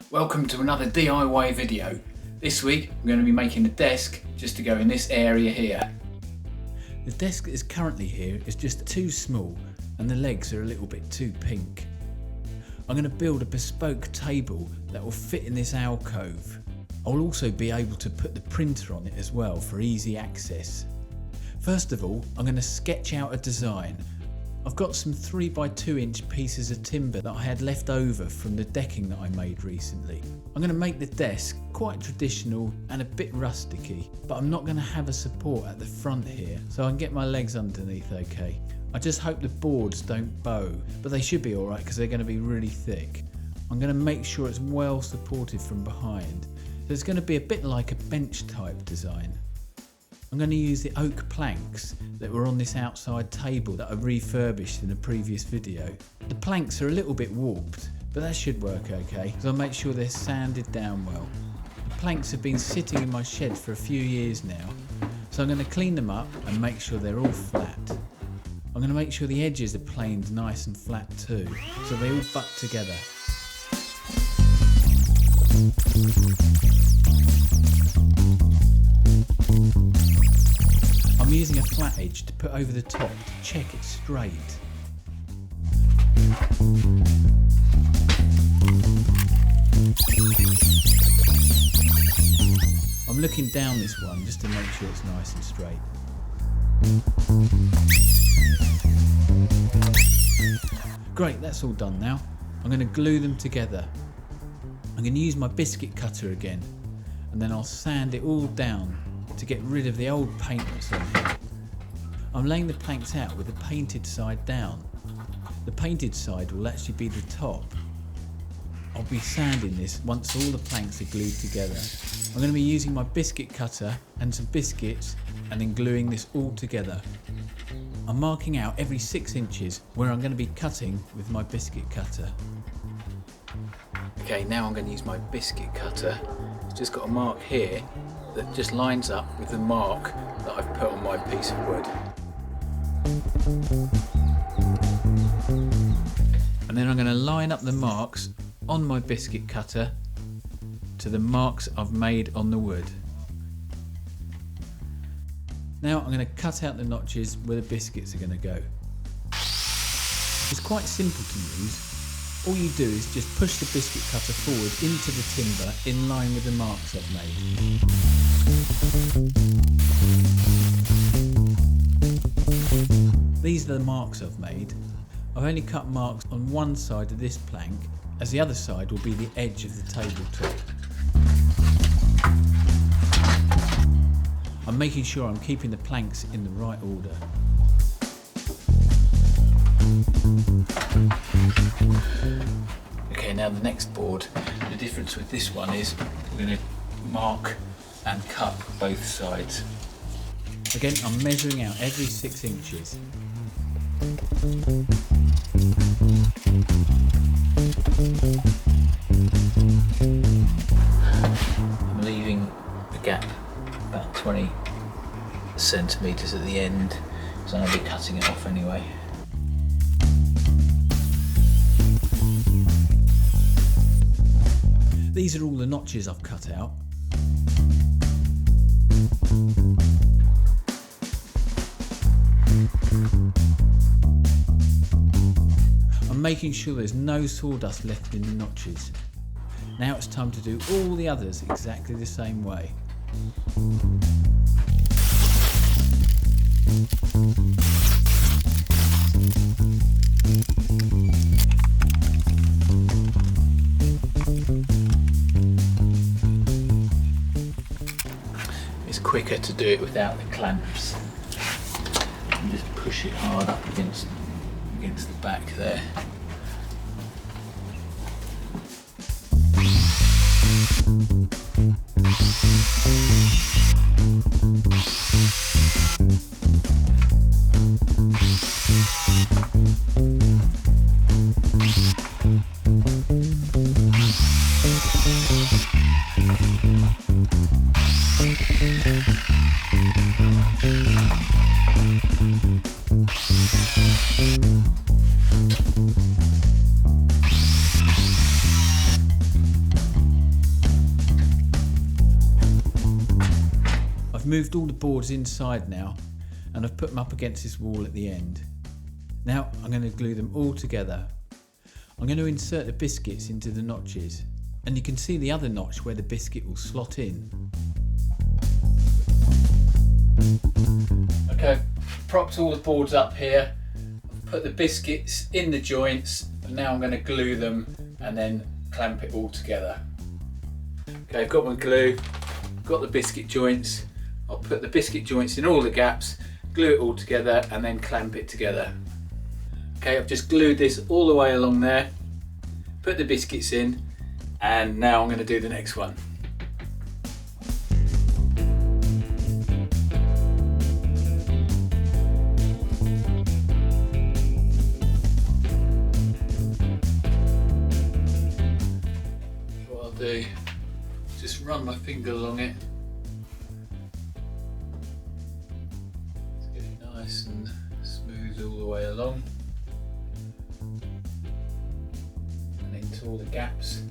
Welcome to another DIY video. This week I'm going to be making a desk just to go in this area here. The desk that is currently here is just too small and the legs are a little bit too pink. I'm going to build a bespoke table that will fit in this alcove. I'll also be able to put the printer on it as well for easy access. First of all, I'm going to sketch out a design. I've got some 3x2" pieces of timber that I had left over from the decking that I made recently. I'm going to make the desk quite traditional and a bit rusticy, but I'm not going to have a support at the front here, so I can get my legs underneath okay. I just hope the boards don't bow, but they should be alright because they're going to be really thick. I'm going to make sure it's well supported from behind, so it's going to be a bit like a bench type design. I'm going to use the oak planks that were on this outside table that I refurbished in a previous video. The planks are a little bit warped, but that should work okay, so I'll make sure they're sanded down well. The planks have been sitting in my shed for a few years now, so I'm going to clean them up and make sure they're all flat. I'm going to make sure the edges are planed nice and flat too, so they all butt together. I'm using a flat edge to put over the top to check it's straight. I'm looking down this one just to make sure it's nice and straight. Great, that's all done now. I'm going to glue them together. I'm going to use my biscuit cutter again, and then I'll sand it all down to get rid of the old paint that's on here. I'm laying the planks out with the painted side down. The painted side will actually be the top. I'll be sanding this once all the planks are glued together. I'm going to be using my biscuit cutter and some biscuits and then gluing this all together. I'm marking out every 6 inches where I'm going to be cutting with my biscuit cutter. Okay, now I'm going to use my biscuit cutter. It's just got a mark here that just lines up with the mark that I've put on my piece of wood. And then I'm going to line up the marks on my biscuit cutter to the marks I've made on the wood. Now I'm going to cut out the notches where the biscuits are going to go. It's quite simple to use. All you do is just push the biscuit cutter forward into the timber in line with the marks I've made. These are the marks I've made. I've only cut marks on one side of this plank, as the other side will be the edge of the tabletop. I'm making sure I'm keeping the planks in the right order. Okay, now the next board. The difference with this one is we're going to mark and cut both sides. Again, I'm measuring out every 6 inches. I'm leaving a gap about 20 centimetres at the end, so I'll be cutting it off anyway. These are all the notches I've cut out. I'm making sure there's no sawdust left in the notches. Now it's time to do all the others exactly the same way. It's quicker to do it without the clamps. And just push it hard up against the back there. moved all the boards inside now, and I've put them up against this wall at the end. Now I'm going to glue them all together. I'm going to insert the biscuits into the notches, and you can see the other notch where the biscuit will slot in. Okay, propped all the boards up here, I've put the biscuits in the joints, and now I'm going to glue them and then clamp it all together. Okay, I've got my glue, got the biscuit joints. I'll put the biscuit joints in all the gaps, glue it all together and then clamp it together. Okay, I've just glued this all the way along there, put the biscuits in, and now I'm going to do the next one. What I'll do, just run my finger along it. Let's get it nice and smooth all the way along. And into all the gaps.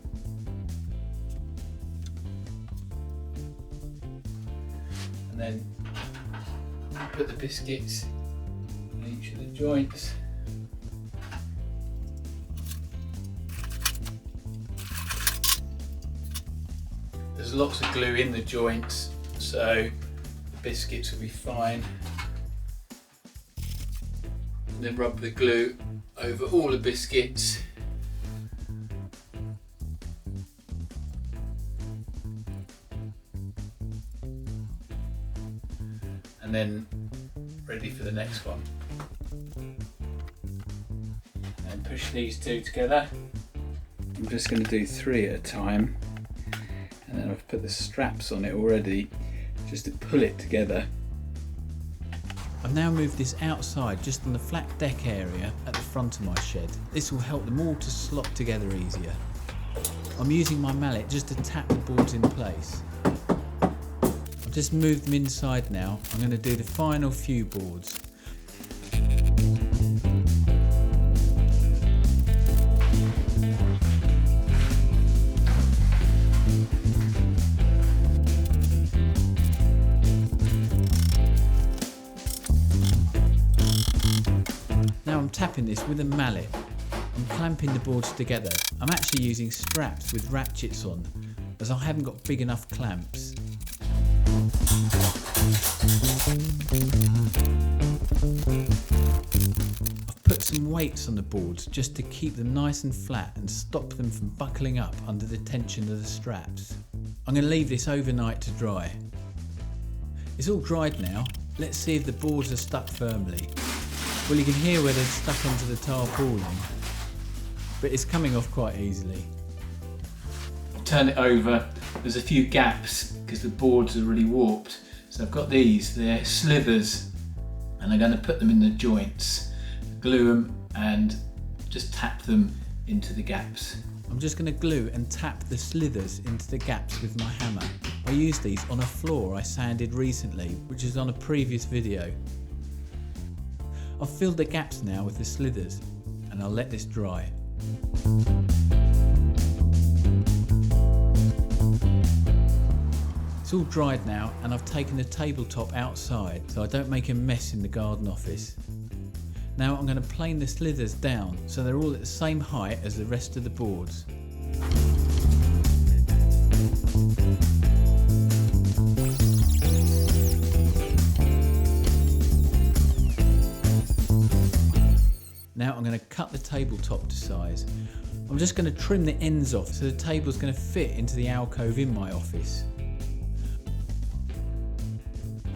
And then put the biscuits in each of the joints. There's lots of glue in the joints, so the biscuits will be fine. And then rub the glue over all the biscuits. And then ready for the next one. And push these two together. I'm just going to do 3 at a time. And then I've put the straps on it already, just to pull it together. I've now moved this outside, just on the flat deck area at the front of my shed. This will help them all to slot together easier. I'm using my mallet just to tap the boards in place. I've just moved them inside now. I'm going to do the final few boards. Now I'm tapping this with a mallet. I'm clamping the boards together. I'm actually using straps with ratchets on, as I haven't got big enough clamps. I've put some weights on the boards just to keep them nice and flat and stop them from buckling up under the tension of the straps. I'm going to leave this overnight to dry. It's all dried now. Let's see if the boards are stuck firmly. Well, you can hear where they're stuck onto the tarpaulin, but it's coming off quite easily. Turn it over. There's a few gaps because the boards are really warped. So I've got these, they're slivers, and I'm going to put them in the joints, glue them and just tap them into the gaps. I'm just going to glue and tap the slithers into the gaps with my hammer. I used these on a floor I sanded recently, which is on a previous video. I've filled the gaps now with the slithers, and I'll let this dry. It's all dried now, and I've taken the tabletop outside so I don't make a mess in the garden office. Now I'm going to plane the slithers down so they're all at the same height as the rest of the boards. Now I'm going to cut the tabletop to size. I'm just going to trim the ends off so the table's going to fit into the alcove in my office.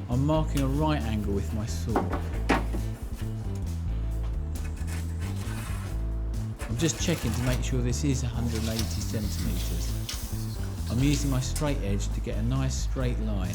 I'm marking a right angle with my saw. I'm just checking to make sure this is 180 centimetres. I'm using my straight edge to get a nice straight line.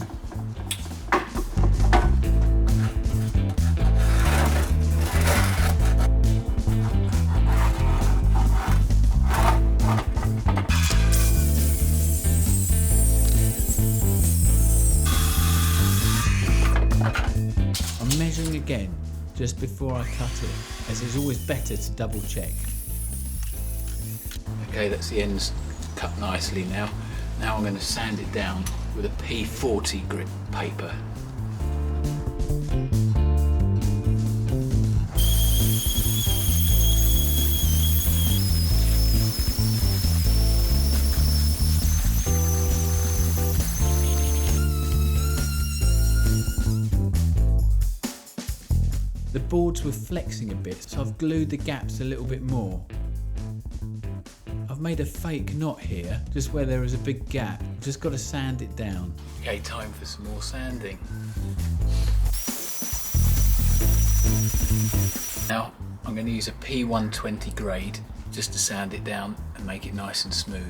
I'm measuring again just before I cut it, as it's always better to double check. Okay, that's the ends cut nicely now. Now I'm going to sand it down with a P40 grit paper. The boards were flexing a bit, so I've glued the gaps a little bit more. I've made a fake knot here, just where there is a big gap. Just got to sand it down. Okay, time for some more sanding. Now, I'm going to use a P120 grade just to sand it down and make it nice and smooth.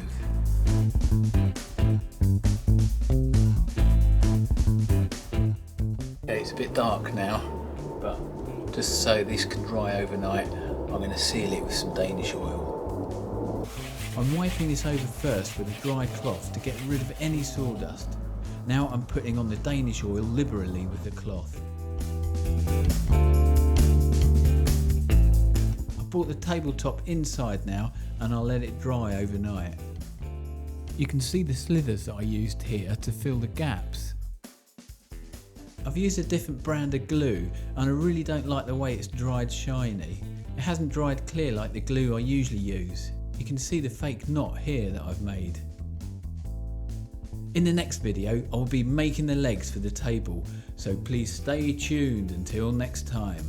Okay, it's a bit dark now, but just so this can dry overnight, I'm going to seal it with some Danish oil. I'm wiping this over first with a dry cloth to get rid of any sawdust. Now I'm putting on the Danish oil liberally with the cloth. I've brought the tabletop inside now and I'll let it dry overnight. You can see the slithers that I used here to fill the gaps. I've used a different brand of glue and I really don't like the way it's dried shiny. It hasn't dried clear like the glue I usually use. You can see the fake knot here that I've made. In the next video I will be making the legs for the table, so please stay tuned until next time.